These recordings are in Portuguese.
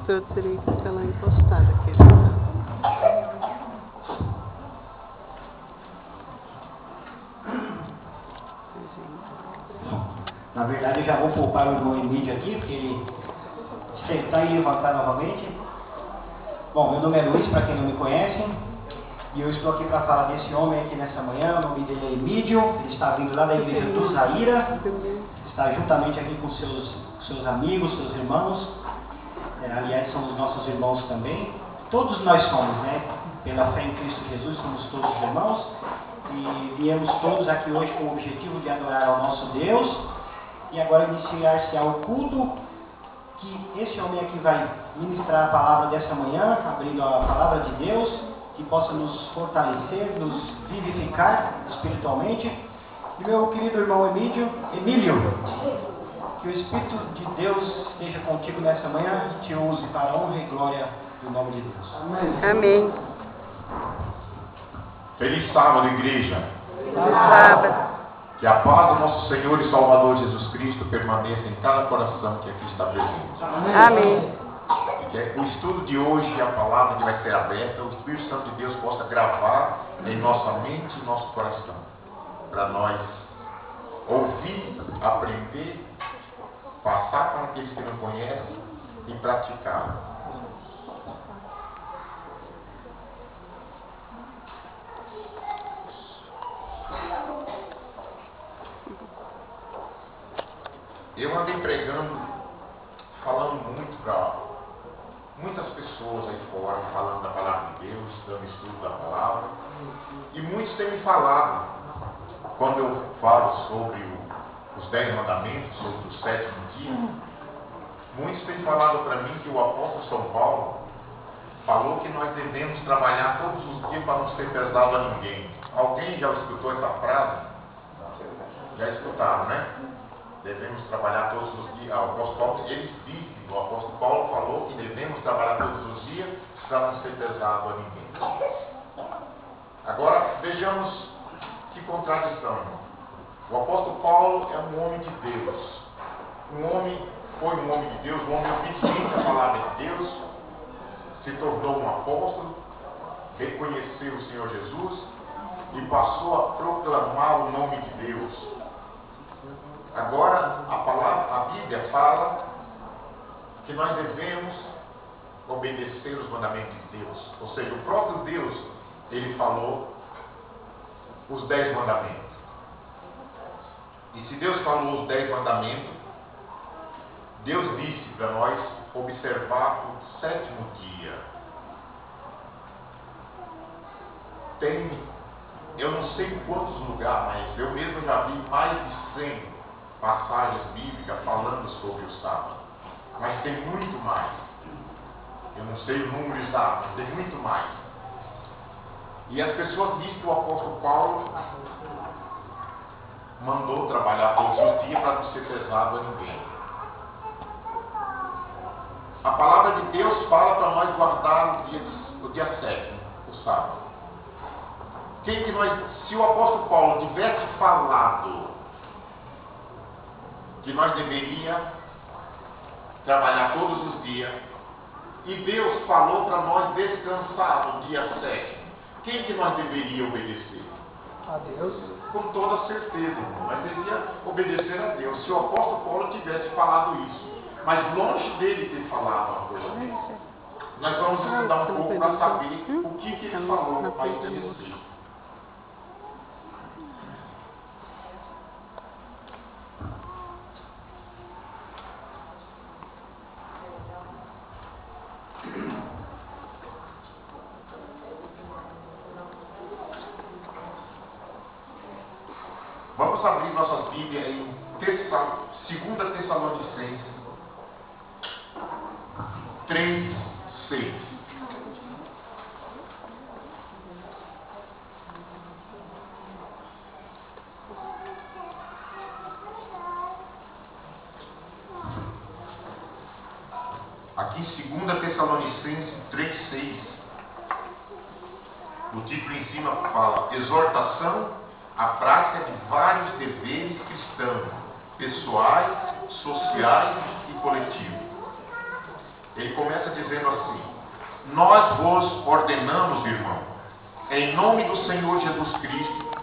Eu teria que ficar lá encostada aqui. Então. Na verdade, eu já vou poupar o irmão Emílio aqui, porque ele sentar e levantar novamente. Bom, meu nome é Luiz, para quem não me conhece, e eu estou aqui para falar desse homem aqui nessa manhã. O nome dele é Emílio, ele está vindo lá da igreja do Zaira, está juntamente aqui com seus amigos, seus irmãos, aliás, são os nossos irmãos também. Todos nós somos, né? Pela fé em Cristo Jesus, somos todos irmãos, e viemos todos aqui hoje com o objetivo de adorar ao nosso Deus, e agora iniciar-se ao culto, que esse homem aqui vai ministrar a palavra dessa manhã, abrindo a palavra de Deus, que possa nos fortalecer, nos vivificar espiritualmente. E meu querido irmão Emílio, que o Espírito de Deus esteja contigo nessa manhã e te use para a honra e glória do nome de Deus. Amém. Amém. Feliz sábado, igreja. Feliz sábado. Que a paz do nosso Senhor e Salvador Jesus Cristo permaneça em cada coração que aqui está presente. Amém. E que o estudo de hoje, a palavra que vai ser aberta, o Espírito Santo de Deus possa gravar em nossa mente e nosso coração, para nós ouvir, aprender, passar para aqueles que não conhecem e praticar. Eu andei pregando, falando muito para muitas pessoas aí fora, falando da palavra de Deus, dando estudo da palavra, e muitos têm me falado, quando eu falo sobre os 10 mandamentos, sobre o 7º dia, muitos têm falado para mim que o apóstolo São Paulo falou que nós devemos trabalhar todos os dias para não ser pesado a ninguém. Alguém já escutou essa frase? Já escutaram, né? Devemos trabalhar todos os dias. O apóstolo Paulo, ele disse, o apóstolo Paulo falou que devemos trabalhar todos os dias para não ser pesado a ninguém. Agora, vejamos que contradição, irmão. O apóstolo Paulo é um homem de Deus. Foi um homem de Deus, um homem obediente à palavra de Deus, se tornou um apóstolo, reconheceu o Senhor Jesus e passou a proclamar o nome de Deus. Agora, a Bíblia fala que nós devemos obedecer os mandamentos de Deus. Ou seja, o próprio Deus, ele falou os 10 mandamentos. E se Deus falou os 10 mandamentos, Deus disse para nós observar o 7º dia. Eu não sei em quantos lugares, mas eu mesmo já vi mais de 100 passagens bíblicas falando sobre o sábado, mas tem muito mais. Eu não sei o número exato, mas tem muito mais. E as pessoas dizem que o apóstolo Paulo mandou trabalhar todos os dias para não ser pesado a ninguém. A palavra de Deus fala para nós guardar o dia 7º, o sábado. Se o apóstolo Paulo tivesse falado que nós deveríamos trabalhar todos os dias, e Deus falou para nós descansar no dia 7º, quem que nós deveríamos obedecer? A Deus. Com toda certeza, irmão. Nós deveríamos obedecer a Deus, se o apóstolo Paulo tivesse falado isso. Mas longe dele ter falado uma coisa dessa. Nós vamos estudar um pouco para saber o que ele falou a esse respeito. Vamos abrir nossas Bíblias em 2 Tessalonicenses 3:6. Aqui em 2 Tessalonicenses 3:6, o título em cima fala: exortação à prática de vários deveres cristãos, pessoais, sociais e coletivos. Ele começa dizendo assim: nós vos ordenamos, irmão, em nome do Senhor Jesus Cristo,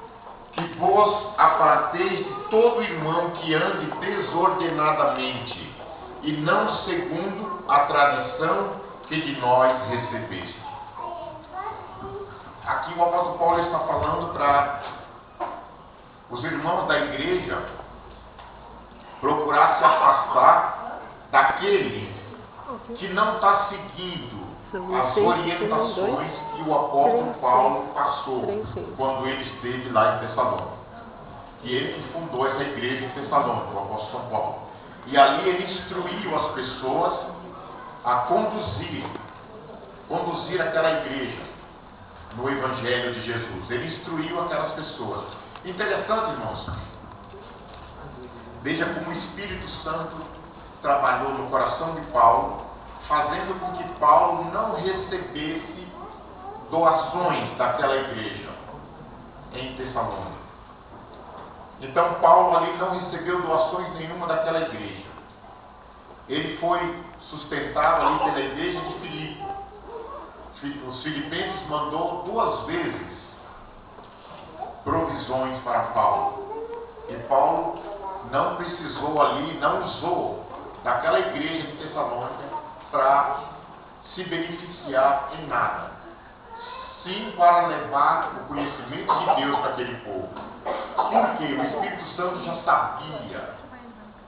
que vos aparteis de todo irmão que ande desordenadamente, e não segundo a tradição que de nós recebeste. Aqui o apóstolo Paulo está falando para os irmãos da igreja procurar se afastar daquele que não está seguindo as orientações que o apóstolo Paulo passou quando ele esteve lá em Tessalônica. E ele que fundou essa igreja em Tessalônica, o apóstolo São Paulo. E ali ele instruiu as pessoas a conduzir aquela igreja no Evangelho de Jesus. Ele instruiu aquelas pessoas. Interessante, irmãos. Veja como o Espírito Santo trabalhou no coração de Paulo, fazendo com que Paulo não recebesse doações daquela igreja em Tessalônica. Então Paulo ali não recebeu doações nenhuma daquela igreja. Ele foi sustentado ali pela igreja de Filipe. Os filipenses mandou 2 vezes provisões para Paulo. E Paulo não precisou ali, não usou daquela igreja de Tessalônica para se beneficiar em nada. Sim, para levar o conhecimento de Deus para aquele povo. Porque o Espírito Santo já sabia,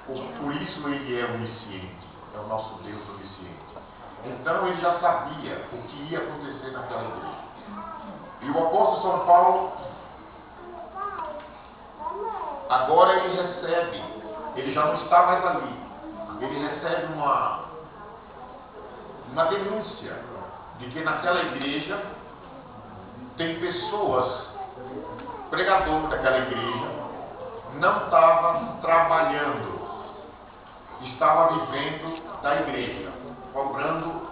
por isso ele é onisciente, é o nosso Deus onisciente. Então ele já sabia o que ia acontecer naquela igreja. E o apóstolo São Paulo, agora ele já não está mais ali, ele recebe uma denúncia de que naquela igreja tem pessoas, pregadores daquela igreja, não estavam trabalhando, estava vivendo da igreja, cobrando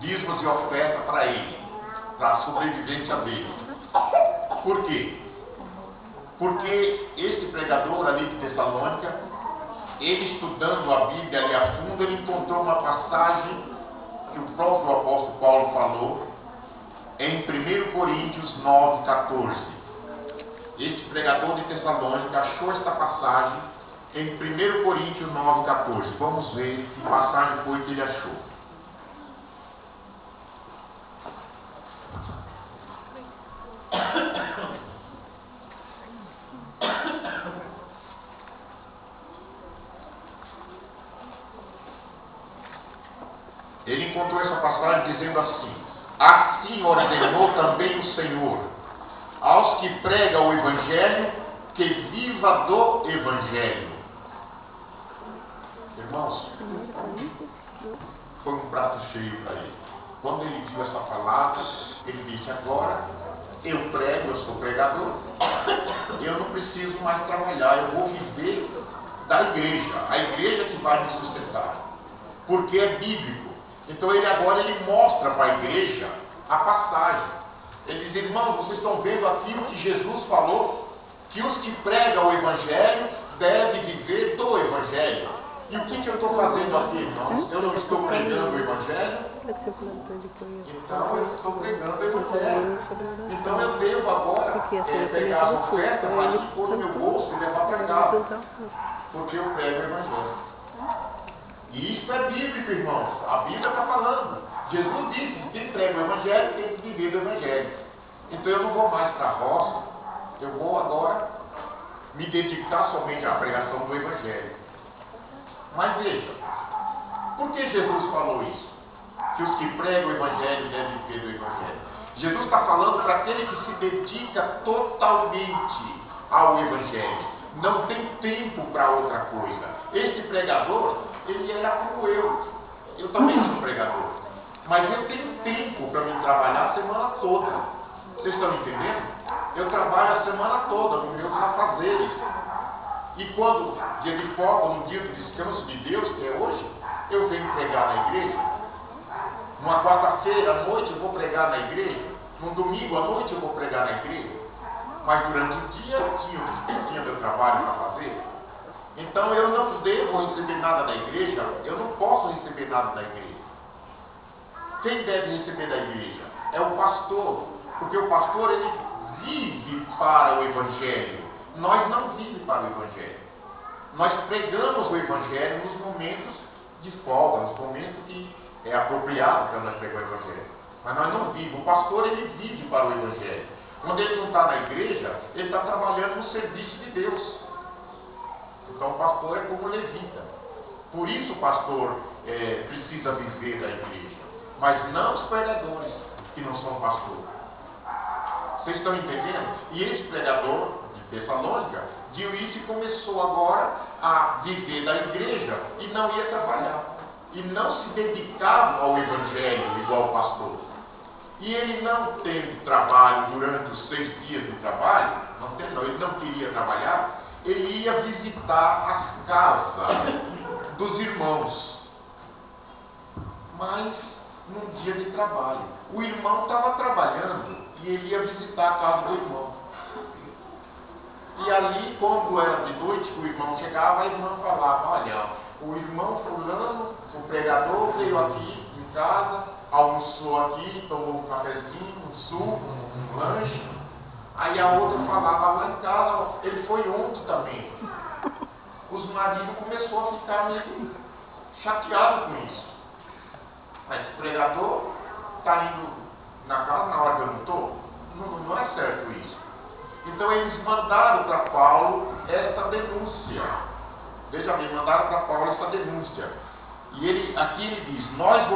dízimos e oferta para ele, para a sobrevivência dele. Por quê? Porque esse pregador ali de Tessalônica, ele estudando a Bíblia ali a fundo, ele encontrou uma passagem que o próprio apóstolo Paulo falou em 1 Coríntios 9,14. Este pregador de Tessalônica achou esta passagem em 1 Coríntios 9,14. Vamos ver que passagem foi que ele achou. Ele encontrou essa passagem dizendo assim: assim ordenou também o Senhor aos que pregam o Evangelho, que viva do Evangelho. Irmãos, foi um prato cheio para ele. Quando ele viu essa palavra, ele disse: agora eu prego, eu sou pregador, eu não preciso mais trabalhar, eu vou viver da igreja, a igreja que vai me sustentar, porque é bíblico. Então ele mostra para a igreja a passagem. Ele diz: irmãos, vocês estão vendo aquilo que Jesus falou, que os que pregam o Evangelho devem viver do Evangelho. E o que eu estou fazendo aqui, irmãos? Eu não estou pregando o Evangelho? Então eu estou pregando o Evangelho. Então eu devo agora pegar a oferta, mas pôr no meu bolso e levar para casa, porque eu prego o Evangelho. E isso é bíblico, irmãos. A Bíblia está falando. Jesus disse: quem prega o Evangelho tem que viver do Evangelho. Então eu não vou mais para a roça, eu vou agora me dedicar somente à pregação do Evangelho. Mas veja, por que Jesus falou isso? Que os que pregam o Evangelho devem viver do Evangelho. Jesus está falando para aquele que se dedica totalmente ao Evangelho. Não tem tempo para outra coisa. Este pregador, ele era como eu. Eu também sou pregador. Mas eu tenho tempo para me trabalhar a semana toda. Vocês estão entendendo? Eu trabalho a semana toda nos meus afazeres. E quando, dia de folga, no dia do descanso de Deus, que é hoje, eu venho pregar na igreja. Numa quarta-feira à noite eu vou pregar na igreja. Num domingo à noite eu vou pregar na igreja. Mas durante o dia eu tinha meu trabalho para fazer. Então eu não devo receber nada da igreja, eu não posso receber nada da igreja. Quem deve receber da igreja? É o pastor, porque o pastor ele vive para o Evangelho. Nós não vivemos para o Evangelho. Nós pregamos o Evangelho nos momentos de folga, nos momentos que é apropriado para nós pregar o Evangelho. Mas nós não vivemos. O pastor ele vive para o Evangelho. Quando ele não está na igreja, ele está trabalhando no serviço de Deus. Então o pastor é como levita. Por isso o pastor precisa viver da igreja. Mas não os pregadores que não são pastores. Vocês estão entendendo? E esse pregador de Tessalônica viu isso e começou agora a viver da igreja e não ia trabalhar. E não se dedicava ao evangelho igual o pastor. E ele não tendo trabalho durante os 6 dias de trabalho, ele não queria trabalhar, ele ia visitar as casas dos irmãos. Mas num dia de trabalho. O irmão estava trabalhando e ele ia visitar a casa do irmão. E ali, quando era de noite, que o irmão chegava, a irmã falava, olha, o irmão fulano, o pregador, veio aqui em casa, almoçou aqui, tomou um cafezinho, um suco, um lanche. Aí a outra falava, lá em casa, ele foi ontem também. Os maridos começaram a ficar meio chateados com isso. Mas o pregador está indo na casa na hora que eu não estou? Não é certo isso. Então eles mandaram para Paulo essa denúncia. Veja bem, mandaram para Paulo essa denúncia. E aqui ele diz, nós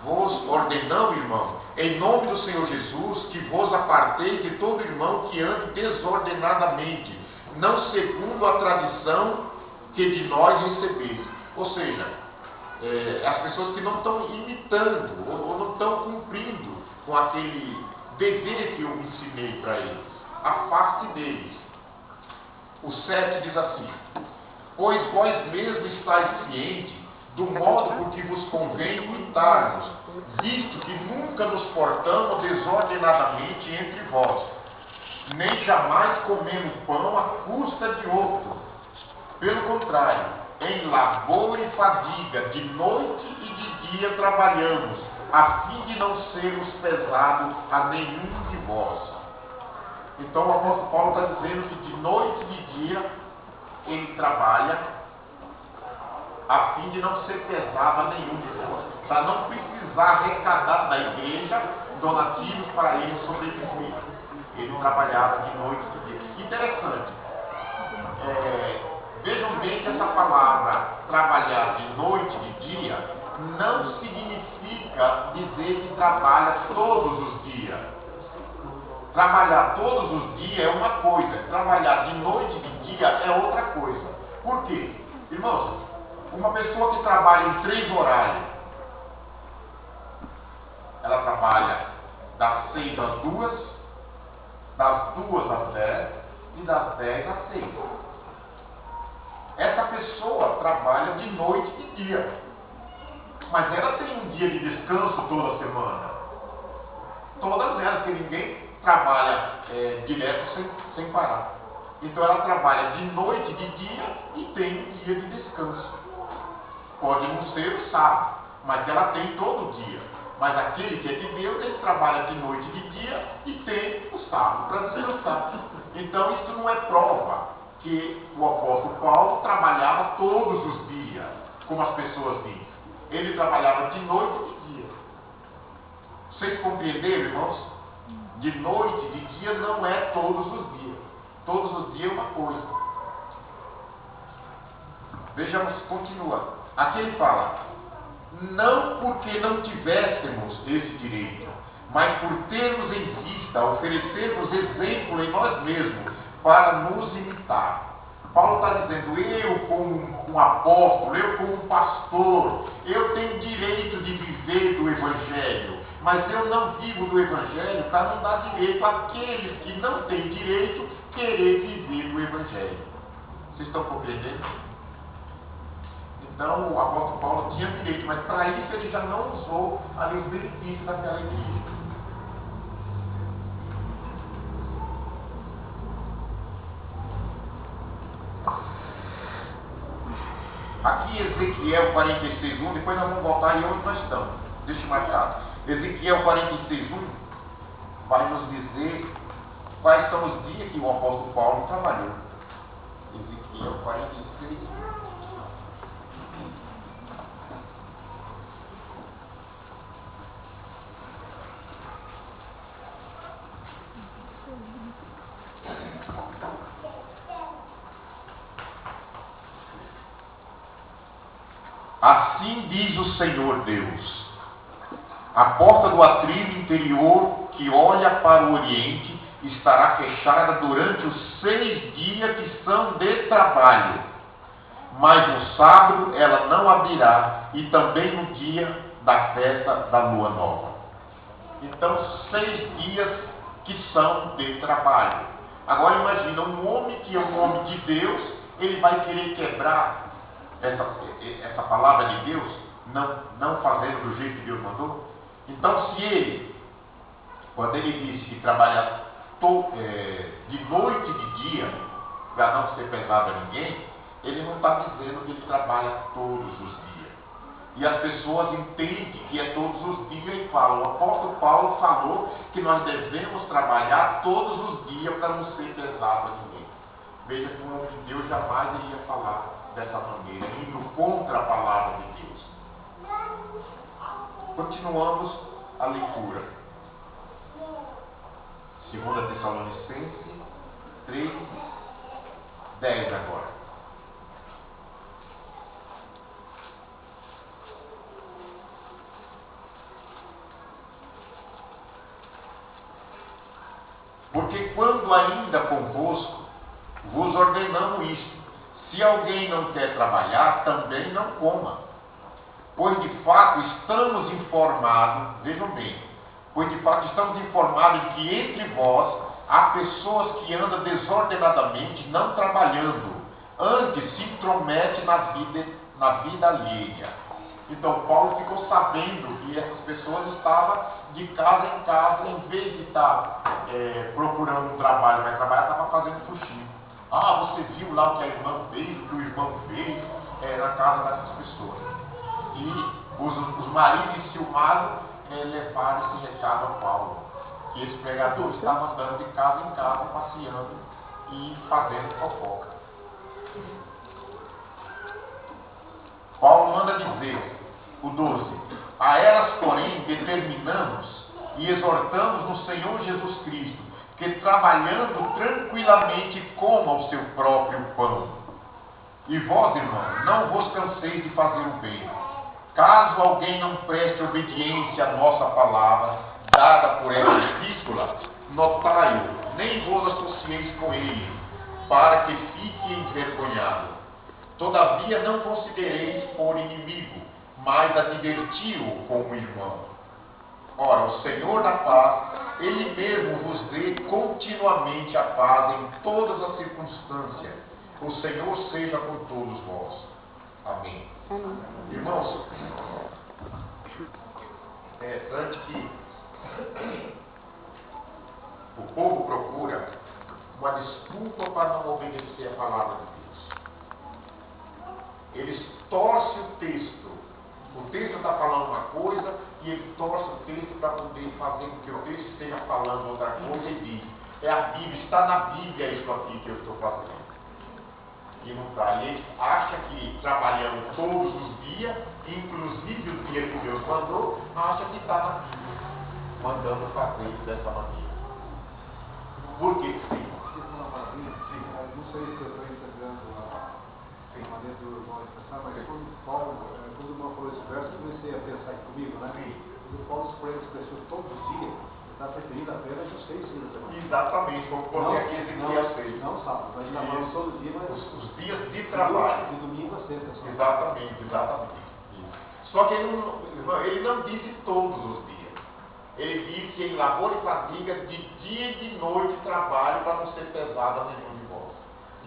vos ordenamos, irmão, em nome do Senhor Jesus, que vos aparteis de todo irmão que ande desordenadamente, não segundo a tradição que de nós recebeste. Ou seja, as pessoas que não estão imitando ou não estão cumprindo com aquele dever que eu ensinei para eles. Afaste deles. O 7 diz assim, pois vós mesmos estáis cientes do modo por que vos convém imitar-nos, visto que nunca nos portamos desordenadamente entre vós, nem jamais comemos pão à custa de outro. Pelo contrário, em labor e fadiga, de noite e de dia trabalhamos, a fim de não sermos pesados a nenhum de vós. Então o apóstolo Paulo está dizendo que de noite e de dia ele trabalha a fim de não ser pesado a nenhum de vós, para não precisar arrecadar da igreja donativos para ele sobreviver. Ele trabalhava de noite e de dia. Interessante. Vejam bem que essa palavra trabalhar de noite e de dia não significa dizer que trabalha todos os dias. Trabalhar todos os dias é uma coisa, trabalhar de noite e de dia é outra coisa. Por quê? Irmãos, uma pessoa que trabalha em 3 horários, ela trabalha das 6 às 2, das 2 às 10 e das 10 às 6. Essa pessoa trabalha de noite e dia, mas ela tem um dia de descanso toda semana. Todas elas, porque ninguém trabalha direto sem parar. Então ela trabalha de noite e de dia e tem um dia de descanso. Pode não ser o sábado, mas ela tem todo dia. Mas aquele que é de Deus, ele trabalha de noite e de dia e tem o sábado para descansar. Então isso não é prova que o apóstolo Paulo trabalhava todos os dias, como as pessoas dizem. Ele trabalhava de noite e de dia. Vocês compreenderam, irmãos? De noite e de dia não é todos os dias. Todos os dias é uma coisa. Vejamos, continua. Aqui ele fala, não porque não tivéssemos esse direito, mas por termos em vista, oferecermos exemplo em nós mesmos, para nos imitar. Paulo está dizendo, eu como um apóstolo, eu como um pastor, eu tenho direito de viver do Evangelho, mas eu não vivo do Evangelho para não dar direito àqueles que não têm direito querer viver do Evangelho. Vocês estão compreendendo? Então o apóstolo Paulo tinha direito, mas para isso ele já não usou ali os benefícios daquela igreja. Ezequiel 46:1, depois nós vamos voltar e onde nós estamos. Deixa marcado. Ezequiel 46:1 vai nos dizer quais são os dias que o apóstolo Paulo trabalhou. Ezequiel 46:1. Assim diz o Senhor Deus: a porta do atril interior que olha para o oriente estará fechada durante os 6 dias que são de trabalho, mas no sábado ela não abrirá, e também no dia da festa da lua nova. Então, 6 dias que são de trabalho. Agora imagina, um homem que é um homem de Deus, ele vai querer quebrar essa palavra de Deus, não fazendo do jeito que Deus mandou. Então, se ele, quando ele disse que trabalha de noite e de dia, para não ser pesado a ninguém, ele não está dizendo que ele trabalha todos os dias. E as pessoas entendem que é todos os dias e falam. O apóstolo Paulo falou que nós devemos trabalhar todos os dias para não ser pesado a ninguém. Veja que o homem de Deus jamais iria falar dessa maneira, indo contra a palavra de Deus. Continuamos a leitura. 2 Tessalonicenses 3:10 agora. Porque quando ainda convosco, vos ordenamos isto: se alguém não quer trabalhar, também não coma. Pois de fato estamos informados, vejam bem, pois de fato estamos informados de que entre vós há pessoas que andam desordenadamente, não trabalhando, antes se intromete na vida alheia. Então Paulo ficou sabendo que essas pessoas estavam de casa em casa, em vez de estar procurando um trabalho, vai trabalhar, estava fazendo fuxinho. Ah, você viu lá o que a irmã fez, o que o irmão fez na casa dessas pessoas. E os maridos enciumados levaram esse recado a Paulo, que esse pregador estava andando de casa em casa, passeando e fazendo fofoca. Paulo manda dizer, o 12: a elas, porém, determinamos e exortamos no Senhor Jesus Cristo, que trabalhando tranquilamente coma o seu próprio pão. E vós, irmãos, não vos canseis de fazer o bem. Caso alguém não preste obediência à nossa palavra, dada por essa epístola, notai-o, nem vos associeis com ele, para que fique envergonhado. Todavia não considereis por inimigo, mas adverti-o como irmão. Ora, o Senhor da paz, Ele mesmo vos dê continuamente a paz em todas as circunstâncias. O Senhor seja com todos vós. Amém. Irmãos, é interessante que o povo procura uma desculpa para não obedecer a palavra de Deus. Eles torcem o texto. O texto está falando uma coisa e ele torce o texto para poder fazer com que o texto esteja falando outra coisa e diz: é a Bíblia, está na Bíblia isso aqui que eu estou fazendo. E não está. E ele acha que trabalhando todos os dias, inclusive o dia que Deus mandou, acha que está na Bíblia, mandando fazer dessa maneira. Por que sim? Não sei se eu estou entendendo a maneira do irmão expressar, mas quando o irmão falou esse verso, eu comecei a pensar aqui comigo, né? Quando Paulo expressou todos os dias, está referindo apenas os 6 dias da semana. Exatamente, como porque aqui Ezequiel 6. Não sábado, mas está falando todo dia, mas os dias de trabalho. De domingo a sexta. Exatamente. Só que ele não disse todos os dias. Ele disse que em labor e fadiga, de dia e de noite trabalho para não ser pesado a nenhum de vós.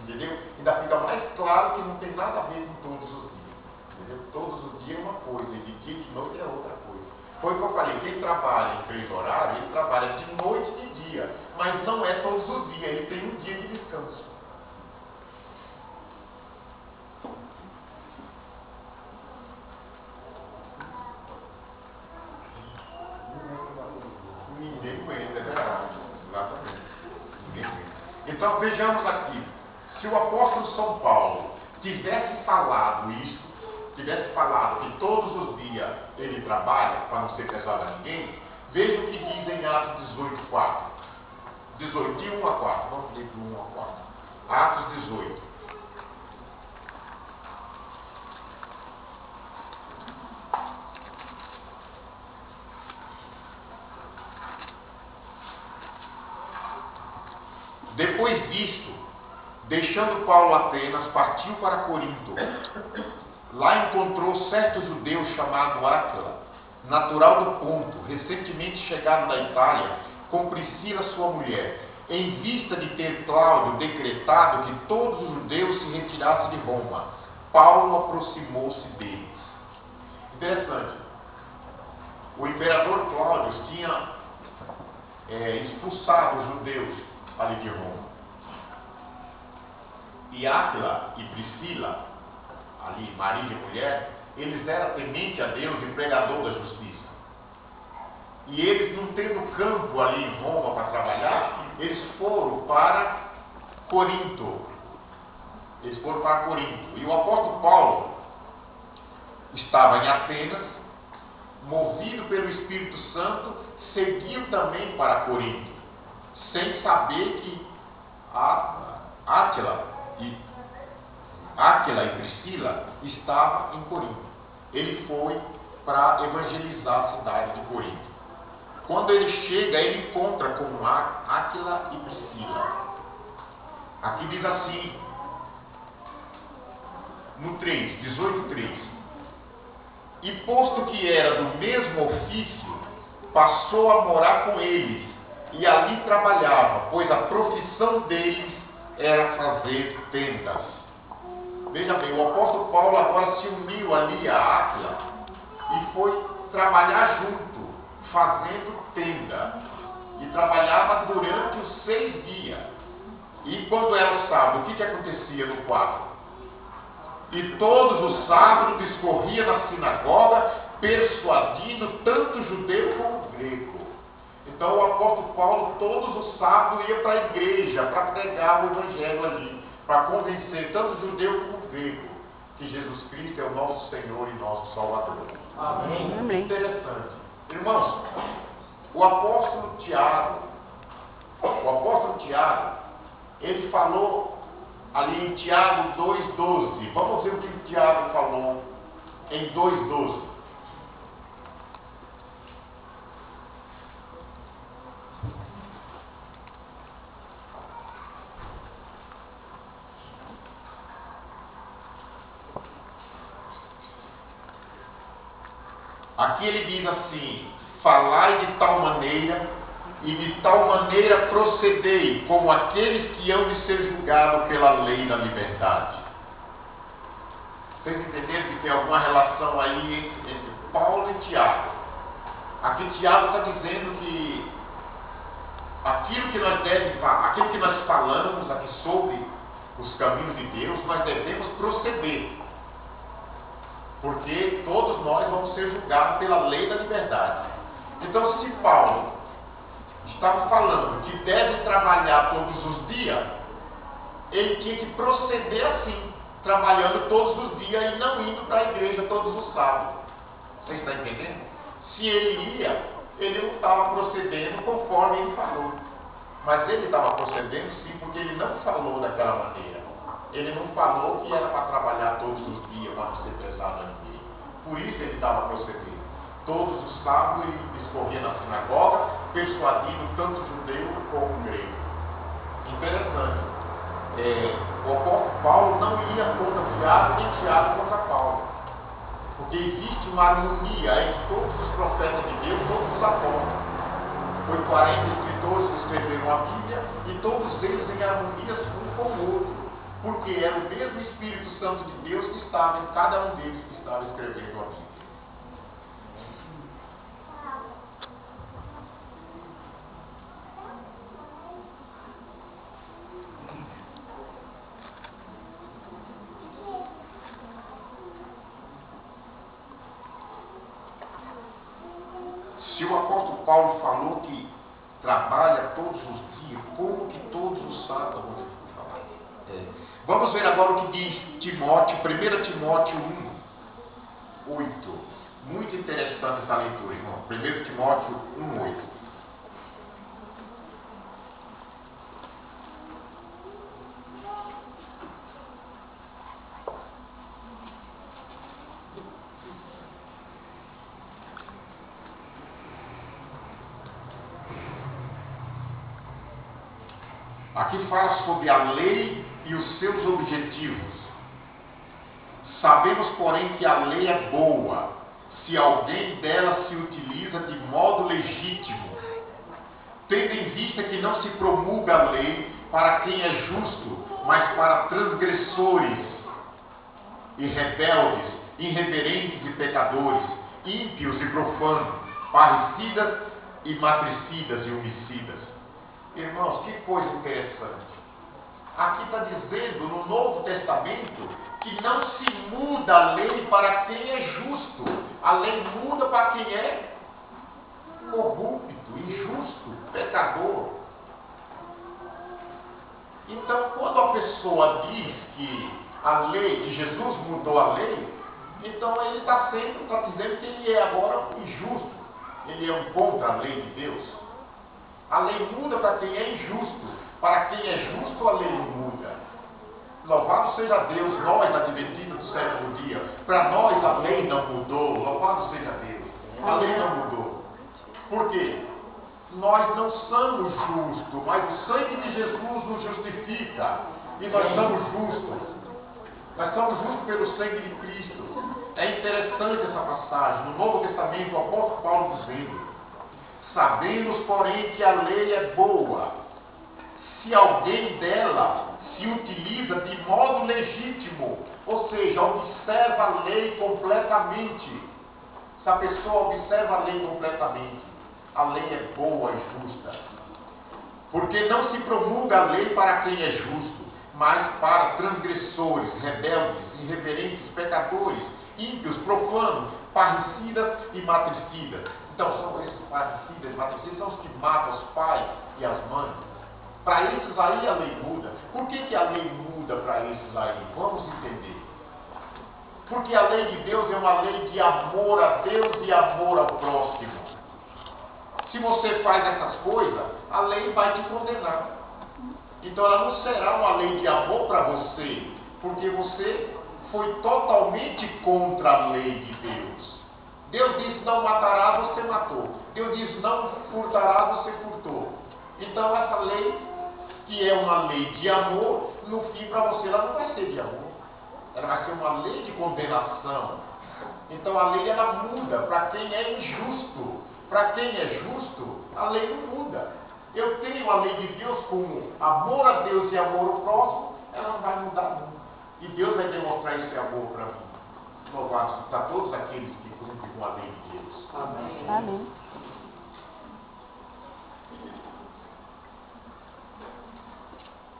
Entendeu? Ainda fica mais claro que não tem nada a ver com todos os dias. Entendeu? Todos os dias é uma coisa, e de dia e de noite é outra coisa. Foi o que eu falei, quem trabalha em 3 horários, ele trabalha de noite e de dia, mas não é todos os dias, ele tem um dia de descanso. Então vejamos aqui, se o apóstolo São Paulo tivesse falado isso, tivesse falado que todos os dias ele trabalha para não ser pesado a ninguém, veja o que diz em Atos 18:4. 18, de 1 a 4, vamos ler de 1 a 4. Atos 18. Depois disto, deixando Paulo Atenas, partiu para Corinto. Lá encontrou certo judeu chamado Áquila, natural do Ponto, recentemente chegado da Itália, com Priscila sua mulher, em vista de ter Cláudio decretado que todos os judeus se retirassem de Roma. Paulo aproximou-se deles. Interessante. O imperador Cláudio tinha expulsado os judeus ali de Roma. E Áquila e Priscila, ali marido e mulher, eles eram temente a Deus e pregador da justiça. E eles, não tendo campo ali em Roma para trabalhar, eles foram para Corinto. Eles foram para Corinto. E o apóstolo Paulo estava em Atenas, movido pelo Espírito Santo, seguiu também para Corinto, sem saber que Áquila e Priscila estavam em Corinto. Ele foi para evangelizar a cidade de Corinto. Quando ele chega, ele encontra com Áquila e Priscila. Aqui diz assim, no 3, 18:3. E posto que era do mesmo ofício, passou a morar com eles, e ali trabalhava, pois a profissão deles era fazer tendas. Veja bem, o apóstolo Paulo agora se uniu ali a Áquila e foi trabalhar junto, fazendo tenda. E trabalhava durante os 6 dias. E quando era o sábado, o que acontecia no 4? E todos os sábados discorria na sinagoga, persuadindo tanto judeu como grego. Então o apóstolo Paulo todos os sábados ia para a igreja para pregar o evangelho ali, para convencer tanto judeu como grego que Jesus Cristo é o nosso Senhor e nosso Salvador. Amém? Amém. Interessante. Irmãos, o apóstolo Tiago, ele falou ali em Tiago 2:12. Vamos ver o que o Tiago falou em 2:12. Aqui ele diz assim: falai de tal maneira e de tal maneira procedei, como aqueles que hão de ser julgados pela lei da liberdade. Vocês entenderam que tem alguma relação aí entre Paulo e Tiago? Aqui Tiago está dizendo que aquilo que nós falamos aqui sobre os caminhos de Deus, nós devemos proceder. Porque todos nós vamos ser julgados pela lei da liberdade. Então, se Paulo estava falando que deve trabalhar todos os dias, ele tinha que proceder assim, trabalhando todos os dias e não indo para a igreja todos os sábados. Você está entendendo? Se ele ia, ele não estava procedendo conforme ele falou. Mas ele estava procedendo sim, porque ele não falou daquela maneira. Ele não falou que era para trabalhar todos os dias, para não ser pesado a ninguém. Por isso ele estava procedendo. Todos os sábados ele discorria na sinagoga, persuadindo tanto judeu como grego. Interessante. O apóstolo Paulo não ia contra Tiago, nem Tiago contra Paulo. Porque existe uma harmonia entre todos os profetas de Deus, todos os apóstolos. Foi 40 escritores que escreveram a Bíblia e todos eles em harmonia um com o outro. Porque era o mesmo Espírito Santo de Deus que estava em cada um deles que estava escrevendo a Bíblia. Se o apóstolo Paulo falou que trabalha todos os aqui como que todos os santos vão falar. Vamos ver agora o que diz Timóteo, 1 Timóteo 1, 8. Muito interessante essa leitura, irmão. 1 Timóteo 1, 8. Aqui fala sobre a lei e os seus objetivos. Sabemos, porém, que a lei é boa, se alguém dela se utiliza de modo legítimo, tendo em vista que não se promulga a lei para quem é justo, mas para transgressores e rebeldes, irreverentes e pecadores, ímpios e profanos, parricidas e matricidas e homicidas. Irmãos, que coisa interessante. Aqui está dizendo no Novo Testamento que não se muda a lei para quem é justo. A lei muda para quem é corrupto, injusto, pecador. Então, quando a pessoa diz que a lei, que Jesus mudou a lei, então ele está dizendo que ele é agora injusto. Ele é contra a lei de Deus. A lei muda para quem é injusto. Para quem é justo, a lei não muda. Louvado seja Deus, nós, adventistas do sétimo dia. Para nós, a lei não mudou. Louvado seja Deus. A lei não mudou. Por quê? Nós não somos justos, mas o sangue de Jesus nos justifica. E nós somos justos. Nós somos justos pelo sangue de Cristo. É interessante essa passagem. No Novo Testamento, o apóstolo Paulo dizendo: sabemos, porém, que a lei é boa, se alguém dela se utiliza de modo legítimo, ou seja, observa a lei completamente. Se a pessoa observa a lei completamente, a lei é boa e justa. Porque não se promulga a lei para quem é justo, mas para transgressores, rebeldes, irreverentes, pecadores, ímpios, profanos, parricidas e matricidas. Então, são esses parricidas e matricidas, são os que matam os pais e as mães. Para esses aí a lei muda. Por que a lei muda para esses aí? Vamos entender. Porque a lei de Deus é uma lei de amor a Deus e amor ao próximo. Se você faz essas coisas, a lei vai te condenar. Então ela não será uma lei de amor para você, porque você foi totalmente contra a lei de Deus. Deus diz não matará, você matou. Deus diz não furtará, você furtou. Então essa lei, que é uma lei de amor, no fim para você ela não vai ser de amor. Ela vai ser uma lei de condenação. Então a lei ela muda para quem é injusto. Para quem é justo, a lei não muda. Eu tenho a lei de Deus como amor a Deus e amor ao próximo, ela não vai mudar nunca. E Deus vai demonstrar esse amor para mim. Louvado para todos aqueles que cumprem com a lei de Deus. Amém. Amém.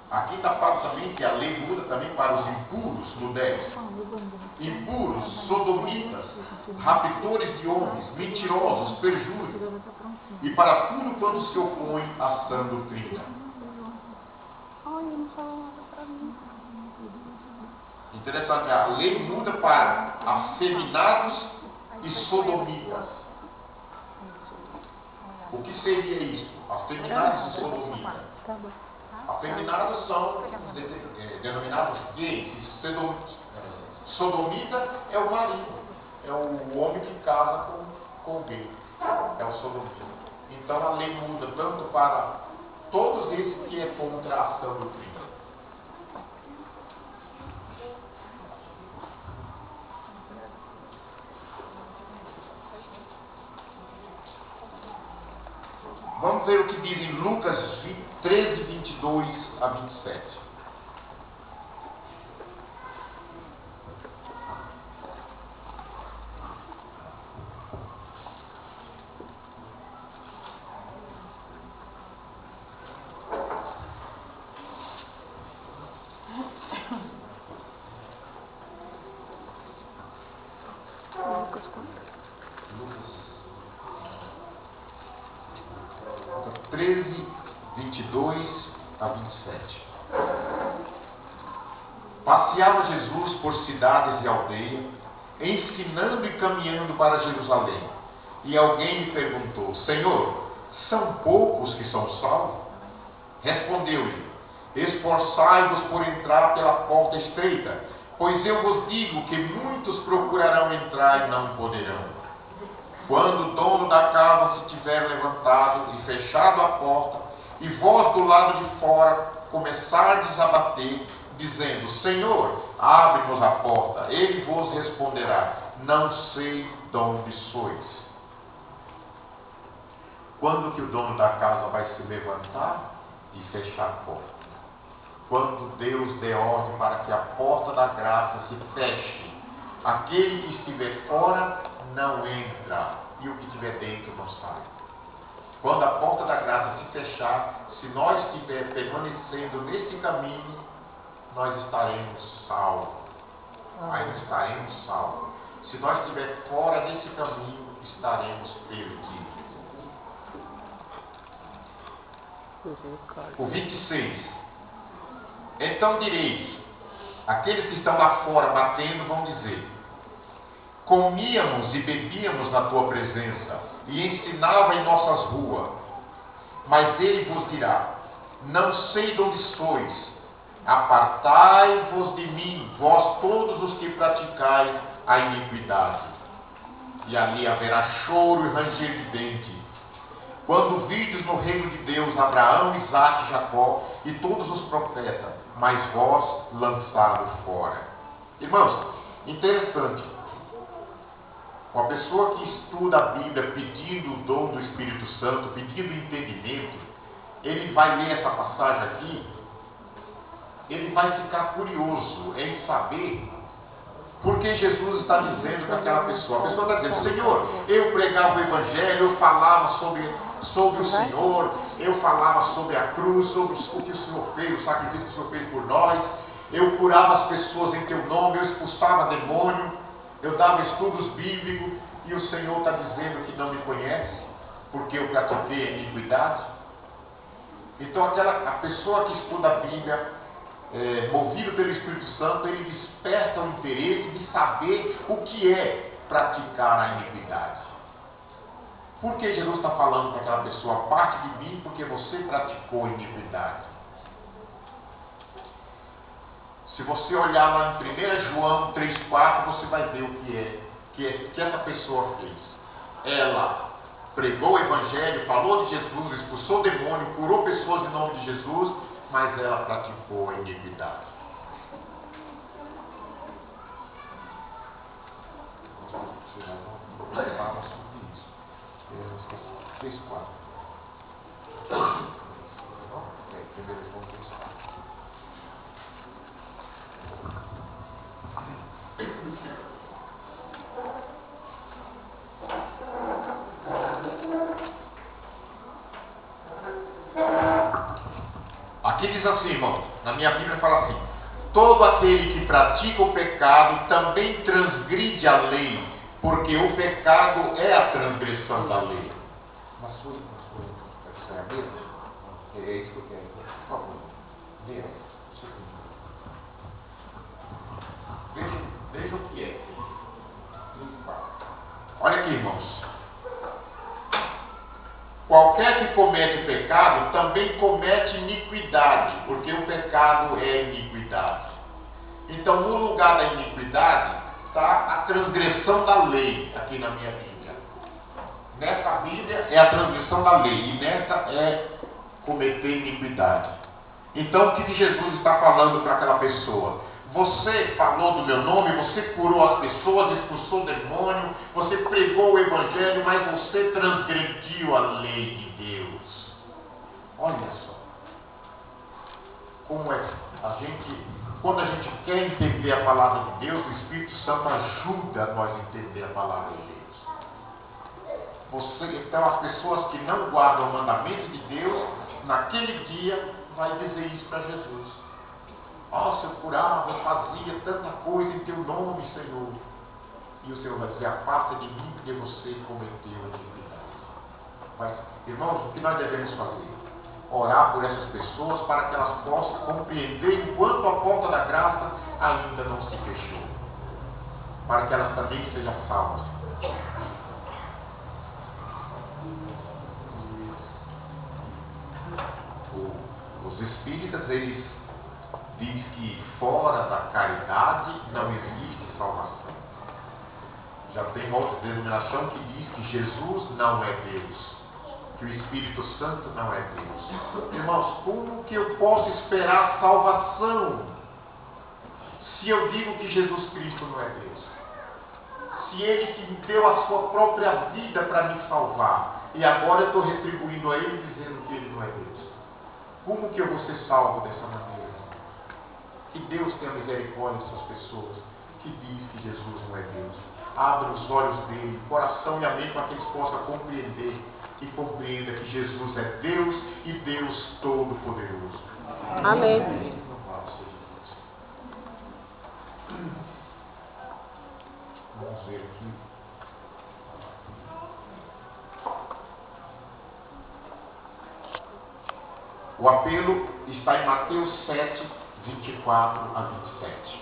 Aqui está falando também que a lei muda também para os impuros, no 10. Impuros, sodomitas, raptores de homens, mentirosos, perjúrios, e para tudo quanto se opõe à sã doutrina. Interessante, a lei muda para afeminados e sodomitas. O que seria isso? Afeminados e sodomitas. Afeminados são denominados gays. Sodomita é o marido, é o homem que casa com o gay, é o sodomita. Então a lei muda tanto para todos esses que é contra a sã doutrina. Vamos ver o que diz em Lucas 13, 22 a 27. Lucas 13, 22 a 27. Passeava Jesus por cidades e aldeias, ensinando e caminhando para Jerusalém. E alguém lhe perguntou: Senhor, são poucos que são salvos? Respondeu-lhe: esforçai-vos por entrar pela porta estreita, pois eu vos digo que muitos procurarão entrar e não poderão. Quando o dono da casa se tiver levantado e fechado a porta, e vós do lado de fora começardes a bater, dizendo: Senhor, abre-nos a porta, ele vos responderá: não sei de onde sois. Quando que o dono da casa vai se levantar e fechar a porta? Quando Deus der ordem para que a porta da graça se feche, aquele que estiver fora não entra, e o que estiver dentro não sai. Quando a porta da graça se fechar, se nós estiver permanecendo nesse caminho, nós estaremos salvos. Nós estaremos salvos. Se nós estiver fora desse caminho, estaremos perdidos. O 26. Então direis: aqueles que estão lá fora batendo vão dizer: comíamos e bebíamos na tua presença, e ensinava em nossas ruas. Mas ele vos dirá: não sei de onde sois, apartai-vos de mim, vós todos os que praticais a iniquidade. E ali haverá choro e ranger de dente, quando virdes no reino de Deus Abraão, Isaque, Jacó e todos os profetas, mas vós lançados fora. Irmãos, interessante. Uma pessoa que estuda a Bíblia pedindo o dom do Espírito Santo, pedindo entendimento, ele vai ler essa passagem aqui, ele vai ficar curioso em saber por que Jesus está dizendo para aquela pessoa. A pessoa está dizendo: Senhor, eu pregava o Evangelho, eu falava sobre o Senhor, eu falava sobre a cruz, sobre o que o Senhor fez, o sacrifício que o Senhor fez por nós, eu curava as pessoas em teu nome, eu expulsava demônio, eu dava estudos bíblicos, e o Senhor está dizendo que não me conhece, porque eu pratiquei a iniquidade. Então a pessoa que estuda a Bíblia, movido pelo Espírito Santo, ele desperta o interesse de saber o que é praticar a iniquidade. Por que Jesus está falando para aquela pessoa: parte de mim, porque você praticou a iniquidade? Se você olhar lá em 1 João 3,4, você vai ver o que essa pessoa fez. Ela pregou o Evangelho, falou de Jesus, expulsou o demônio, curou pessoas em nome de Jesus, mas ela praticou a iniquidade. Fala sobre isso. 3,4. Primeiro João 3,4. Aqui diz assim, irmão, na minha Bíblia fala assim: todo aquele que pratica o pecado também transgride a lei, porque o pecado é a transgressão da lei. Na sua é a mesma? É isso que eu quero. Por favor, leia. Veja o que é. Olha aqui, irmãos. Qualquer que comete pecado também comete iniquidade, porque o pecado é iniquidade. Então, no lugar da iniquidade está a transgressão da lei, aqui na minha Bíblia. Nessa Bíblia é a transgressão da lei, e nessa é cometer iniquidade. Então, o que Jesus está falando para aquela pessoa? Você falou do meu nome, você curou as pessoas, expulsou o demônio, você pregou o Evangelho, mas você transgrediu a lei de Deus. Olha só. Como é quando a gente quer entender a palavra de Deus, o Espírito Santo ajuda nós a entender a palavra de Deus. Então, as pessoas que não guardam o mandamento de Deus, naquele dia, vai dizer isso para Jesus. Nossa, eu curava, eu fazia tanta coisa em teu nome, Senhor. E o Senhor vai dizer: afasta de mim, porque você cometeu a iniquidade. Mas, irmãos, o que nós devemos fazer? orar por essas pessoas para que elas possam compreender enquanto a porta da graça ainda não se fechou, para que elas também sejam salvas. Os espíritas, eles dizem que fora da caridade não existe salvação. Já tem outra denominação que diz que Jesus não é Deus, que o Espírito Santo não é Deus. Irmãos, como que eu posso esperar salvação se eu digo que Jesus Cristo não é Deus? Se Ele que me deu a sua própria vida para me salvar, e agora eu estou retribuindo a Ele dizendo que Ele não é Deus. Como que eu vou ser salvo dessa maneira? Que Deus tenha misericórdia dessas pessoas que dizem que Jesus não é Deus. Abra os olhos dele, coração e a mente, para que eles possam compreender e compreenda que Jesus é Deus e Deus Todo-Poderoso. Amém. Vamos ver aqui. O apelo está em Mateus 7, 24 a 27.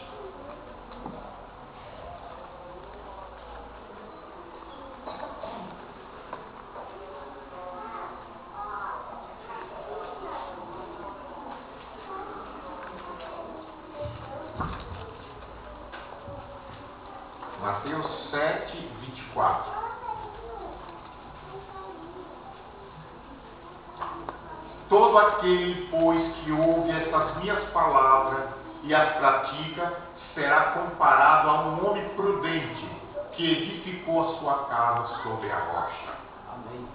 Mateus 7, 24. Todo aquele, pois, que ouve estas minhas palavras e as pratica, será comparado a um homem prudente que edificou a sua casa sobre a rocha. Amém.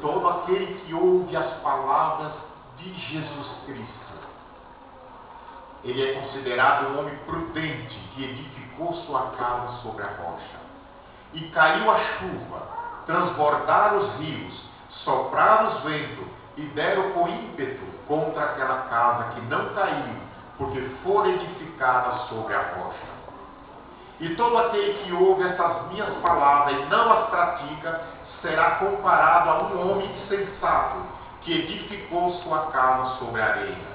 Todo aquele que ouve as palavras de Jesus Cristo, ele é considerado um homem prudente que edificou sua casa sobre a rocha. E caiu a chuva, transbordaram os rios, sopraram os ventos, e deram com ímpeto contra aquela casa que não caiu, porque foi edificada sobre a rocha. E todo aquele que ouve estas minhas palavras e não as pratica, será comparado a um homem insensato, que edificou sua casa sobre a areia.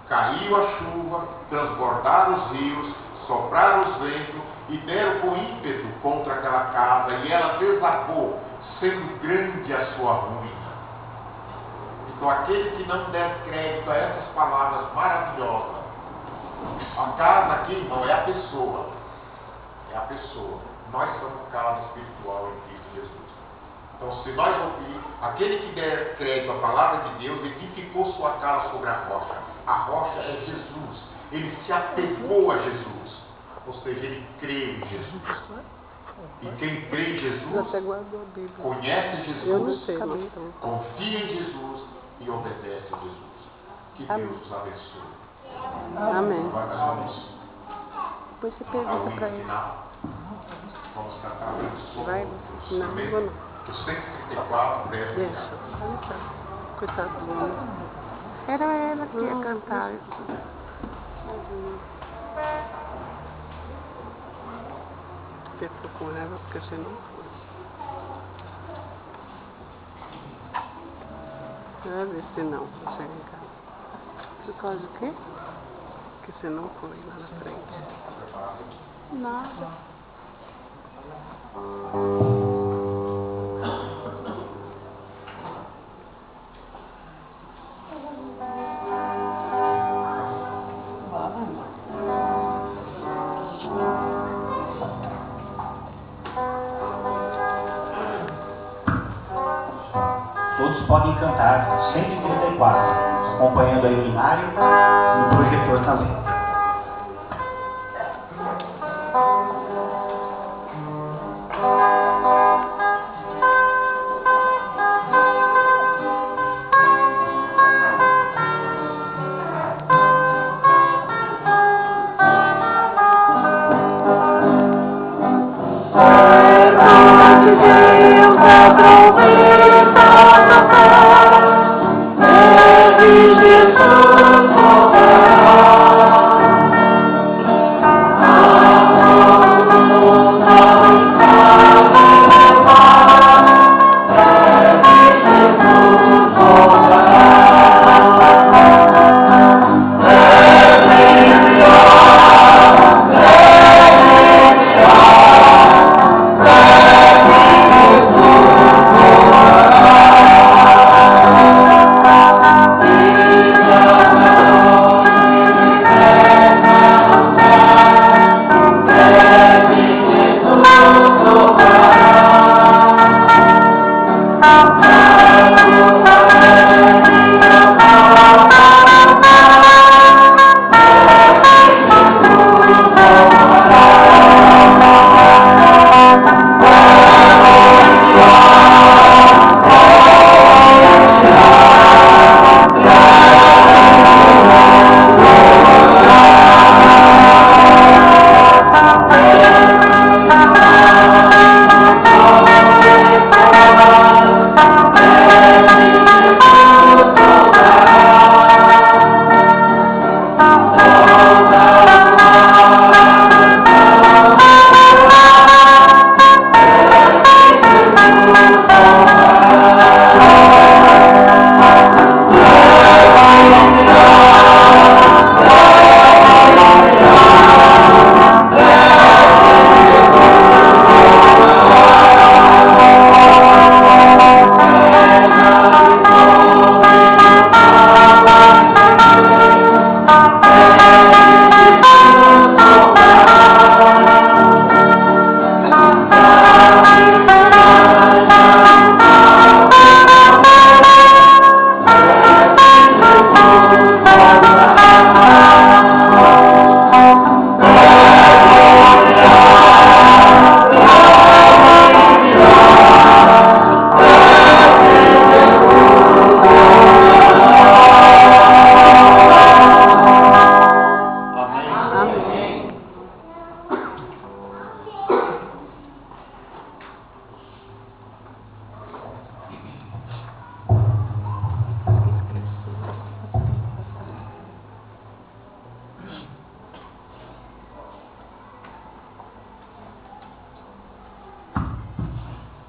Caiu a chuva, transbordaram os rios, sopraram os ventos, e deram com ímpeto contra aquela casa, e ela desabou, sendo grande a sua ruína. Então, aquele que não der crédito a essas palavras maravilhosas, a casa aqui, irmão, é a pessoa. É a pessoa. Nós somos casa espiritual em Cristo Jesus. Então, se nós ouvir, aquele que der crédito à palavra de Deus, edificou sua casa sobre a rocha. A rocha é Jesus. Ele se apegou a Jesus. Ou seja, ele crê em Jesus. E quem crê em Jesus, conhece Jesus, confia em Jesus e obedece a Jesus. Que Deus os abençoe. Amém. Agora nós vamos Depois você ao pergunta pra hino ele. final. Vamos cantar o Vai, som não, também. vou não. O 134, 10 Deixa. Coitado do homem. Era ela que ia cantar. Eu ficou com raiva porque você não foi. Vai ver se não chega em casa. Por causa do quê? Que você não foi lá na frente. Nada. Todos podem cantar 134, acompanhando aí o hinário e o projetor também. Jesus,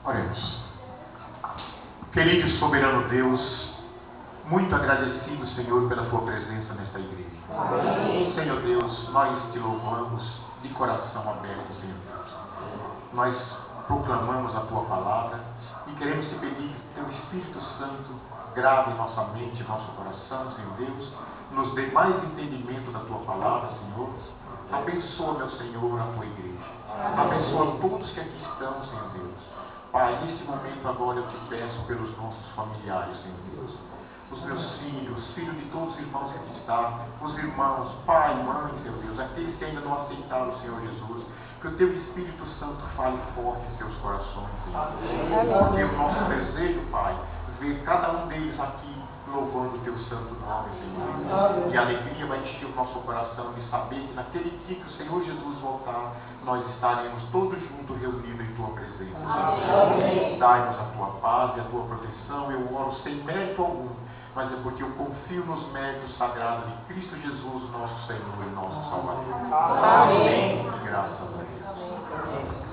Oremos. Querido e soberano Deus, muito agradecido, Senhor, pela Tua presença nesta igreja. Amém. Senhor Deus, nós te louvamos de coração aberto, Senhor Deus. Nós proclamamos a Tua palavra e queremos te pedir que Teu Espírito Santo grave em nossa mente, nosso coração, Senhor Deus, nos dê mais entendimento da Tua palavra, Senhor. Abençoa, meu Senhor, a Tua igreja. Abençoa todos que aqui estão, Senhor Deus. Pai, neste momento agora eu te peço pelos nossos familiares, Senhor Deus. Os meus filhos, filhos de todos os irmãos que aqui estão, os irmãos, pai, mãe, Senhor Deus, aqueles que ainda não aceitaram o Senhor Jesus, que o Teu Espírito Santo fale forte em seus corações, Senhor. Porque o nosso desejo, Pai, ver cada um deles aqui louvando o Teu santo nome, Senhor. E a alegria vai encher o nosso coração de saber que naquele dia que o Senhor Jesus voltar, nós estaremos todos juntos reunidos em Tua presença. Dai-nos a Tua paz e a Tua proteção. Eu oro sem mérito algum, mas é porque eu confio nos méritos sagrados de Cristo Jesus, nosso Senhor e nosso Salvador. Amém. E graças a Deus.